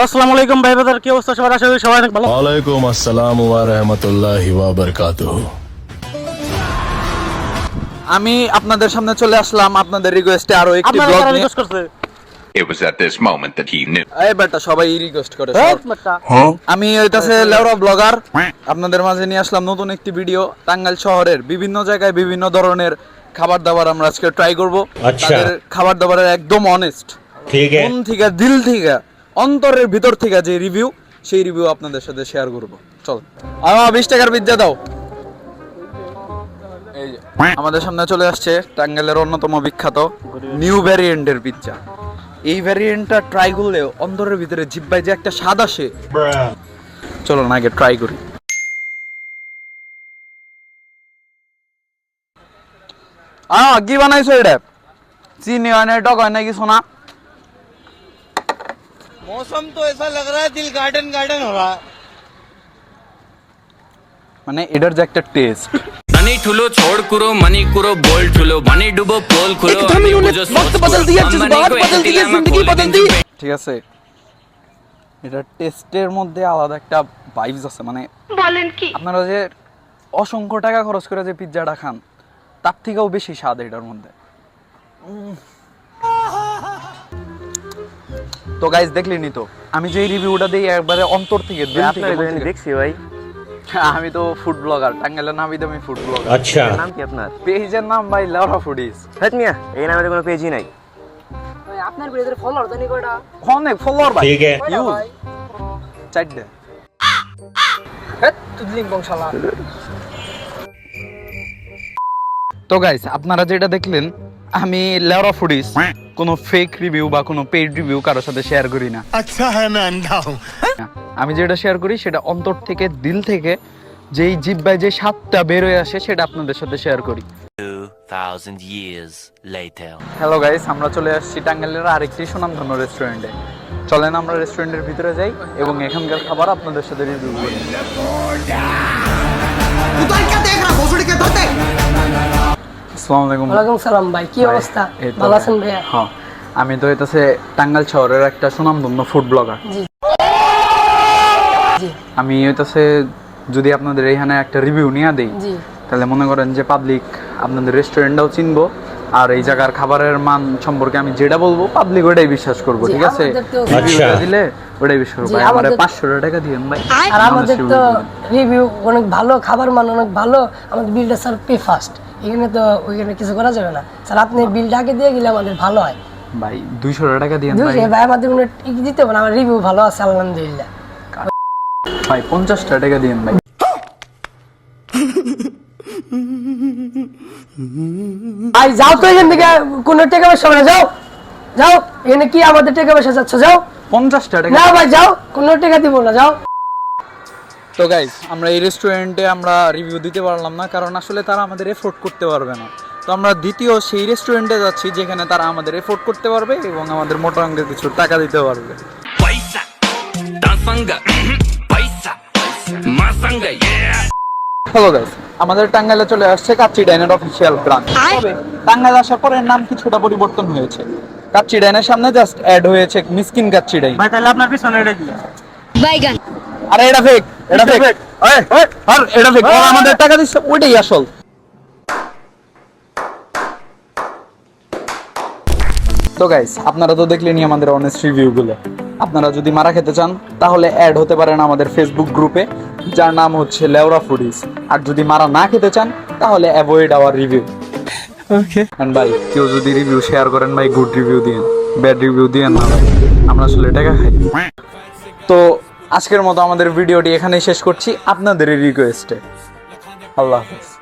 আসসালামু আলাইকুম ভাই বাজার, কি অবস্থা সবার? আশা করি সবাই অনেক ভালো। ওয়ালাইকুম আসসালাম ওয়া রাহমাতুল্লাহি ওয়া বারাকাতুহু। আমি আপনাদের সামনে চলে আসলাম আপনাদের রিকোয়েস্টে আরো একটি আপনারা ব্লগ যারা নিয়ে। রিকোয়েস্ট করছে, It was at this moment that he knew. এই বেটা সবাই রিকোয়েস্ট করে এই সব। বাচ্চা। আমি হইতাছে লেওরা ব্লগার, আপনাদের মাঝে নিয়ে আসলাম নতুন একটি ভিডিও। টাঙ্গাইল শহরের বিভিন্ন জায়গায় বিভিন্ন ধরনের খাবার দাবার আমরা আজকে ট্রাই করব। তাদের খাবার দাবারের একদম অনেস্ট, ठीक है। মন থেকে দিল থেকে অন্তরের ভিতর থেকে যে রিভিউ, সেই রিভিউ আপনাদের সাথে শেয়ার করব। চল, আমার 20 টাকার পিজ্জা দাও। এই যে আমাদের সামনে চলে আসছে টাঙ্গাইলের অন্যতম বিখ্যাত নিউ ভ্যারিয়েন্টের পিজ্জা। এই ভ্যারিয়েন্টটা ট্রাই করলে অন্তরের ভিতরে জিহ্বায় যে একটা স্বাদ আসে, চলো না আগে ট্রাই করি। কি বানাইছো এটা? চিনি হয় না, টক হয় না, কিছু না? मौसम तो ऐसा लग रहा है दिल गार्डन गार्डन हो रहा है। মানে এটার যে একটা টেস্ট, मनी ठुलो छोड़ करो मनी करो बोल ठुलो मनी डुबो पोल खुलो वक्त बदल दिया जज्बात बदल दिए जिंदगी बदल दी। ঠিক আছে, এটার টেস্টের মধ্যে আলাদা একটা ভাইবস আছে। মানে বলেন কি? আপনারা যে অসংখ্য টাকা খরচ করে যে পিজ্জাটা খান, তার থেকেও বেশি স্বাদ এটার মধ্যে। তো গাইস দেখলেনি তো, আমি যে রিভিউটা দিই একবারে অন্তর থেকে দিল থেকে দেখছি ভাই। আমি তো ফুড ব্লগার, টাঙ্গাইলের নামই দামি ফুড ব্লগার। अच्छा নাম কি আপনার? পেজের নাম ভাই লেওরা ফুডিজ। হেট মিয়া, এই নামের কোনো পেজই নাই। ভাই আপনার ভিডিওতে ফলোয়ার জানি কয়টা? অনেক ফলোয়ার ভাই, ठीक है। ইউজ 4টা। হেট তুদলিং বংশালা। তো গাইস আপনারা যেটা দেখলেন, আমি লেওরা ফুডিজ কোনো ফেক রিভিউ বা কোনো পেইড রিভিউ কারোর সাথে শেয়ার করি না। अच्छा है मैं अंधा हूँ। আমি যেটা শেয়ার করি সেটা অন্তর থেকে দিল থেকে, যেই জিহ্বায় যে স্বাদটা বের হয়ে আসে সেটা আপনাদের সাথে শেয়ার করি। 2000 years later হ্যালো গাইস, আমরা চলে আসছি টাঙ্গাইলের আরেকটি সুনামধন্য রেস্টুরেন্টে। চলেন আমরা রেস্টুরেন্টের ভিতরে যাই এবং এখানকার খাবার আপনাদের সাথে রিভিউ করি। আসসালামু আলাইকুম। ওয়ালাইকুম সালাম ভাই, কি ভাই, অবস্থা? এই তো ভালো আছেন ভাইয়া? হ্যাঁ, আমি তো হইতাছে টাঙ্গাইল শহরের একটা সুনামধন্য ফুড ব্লগার। জি। জি। আমি হইতাছে যদি আপনাদের এখানে একটা রিভিউ নিয়ে দেই, জি। তাহলে মনে করেন যে পাবলিক আপনাদের রেস্টুরেন্টটাও চিনবো, আর এই জায়গার খাবারের মান সম্পর্কে আমি যেটা বলবো পাবলিক ওটাই বিশ্বাস করবো। জি, ঠিক আছে, আমাদের তো- রিভিউটা দিলে ওটাই বিশ্বাস করবো। জি, ভাই আমার আমাদের- 500 টাকা দিয়েন ভাই। আর আমাদের তো রিভিউ অনেক ভালো, খাবার মান অনেক ভালো। আমাদের বিলটা স্যার পে ফার্স্ট, এখানে তো ওইখানে কিছু করা যাবে না স্যার। আপনি বিলটা আগে দিয়ে গেলে আমাদের ভালো হয়। ভাই 200 টাকা দিয়েন ভাই। ভাই আমাদের কোনো ই দিতে হবে না, আমার রিভিউ ভালো আছে আলহামদুলিল্লাহ। ভাই 50 টাকা দিয়েন ভাই। ভাই যাও তো এখান থেকে, কোনো টাকা পয়সা হবে না, যাও যাও। এখানে কি আমাদের টাকা পয়সা যাচ্ছ? যাও 50 টাকা। না ভাই যাও, কোনো টাকা দিব না, যাও। তো গাইস, আমরা এই রেস্টুরেন্টে আমরা রিভিউ দিতে পারলাম না, কারণ আসলে তারা আমাদের এফোর্ড করতে পারবে না। তো আমরা দ্বিতীয় সেই রেস্টুরেন্টে যাচ্ছি যেখানে তারা আমাদের এফোর্ড করতে পারবে এবং আমাদের মোটা অঙ্কের কিছু টাকা দিতে পারবে। पैसा दासंगा पैसा मासंगा yeah হ্যালো গাইস, আমাদের টাঙ্গাইলে চলে আসছে কাচ্চি ডাইনের অফিসিয়াল ব্রাঞ্চ। তবে টাঙ্গাইল আসার পরে নাম কিছুটা পরিবর্তন হয়েছে। কাচ্চি ডাইনের সামনে জাস্ট অ্যাড হয়েছে মিসকিন কাচ্চি ডাইন। ভাই তাহলে আপনার পিছনে এটা কি? বাইগান। আরে এটা ফেক, এটা ফেক। আর এটা ফেক, ওরা আমাদের টাকা দিচ্ছে, ওইটাই আসল। তো গাইস, আপনারা তো দেখলেনই আমাদের অনেস্ট রিভিউ গুলো। আপনারা যদি মারা খেতে চান তাহলে অ্যাড হতে পারেন আমাদের ফেসবুক গ্রুপে, যার নাম হচ্ছে লেওরা ফুডিজ। আর যদি মারা না খেতে চান তাহলে avoid our review. Okay. And ভাই, কেউ যদি রিভিউ শেয়ার করেন ভাই, গুড রিভিউ দিন, ব্যাড রিভিউ দিয়েন না ভাই, আমরা আসলে টাকা খাই। তো আজকের মতো আমাদের ভিডিওটি এখানেই শেষ করছি আপনাদের রিকোয়েস্টে। আল্লাহ হাফেজ।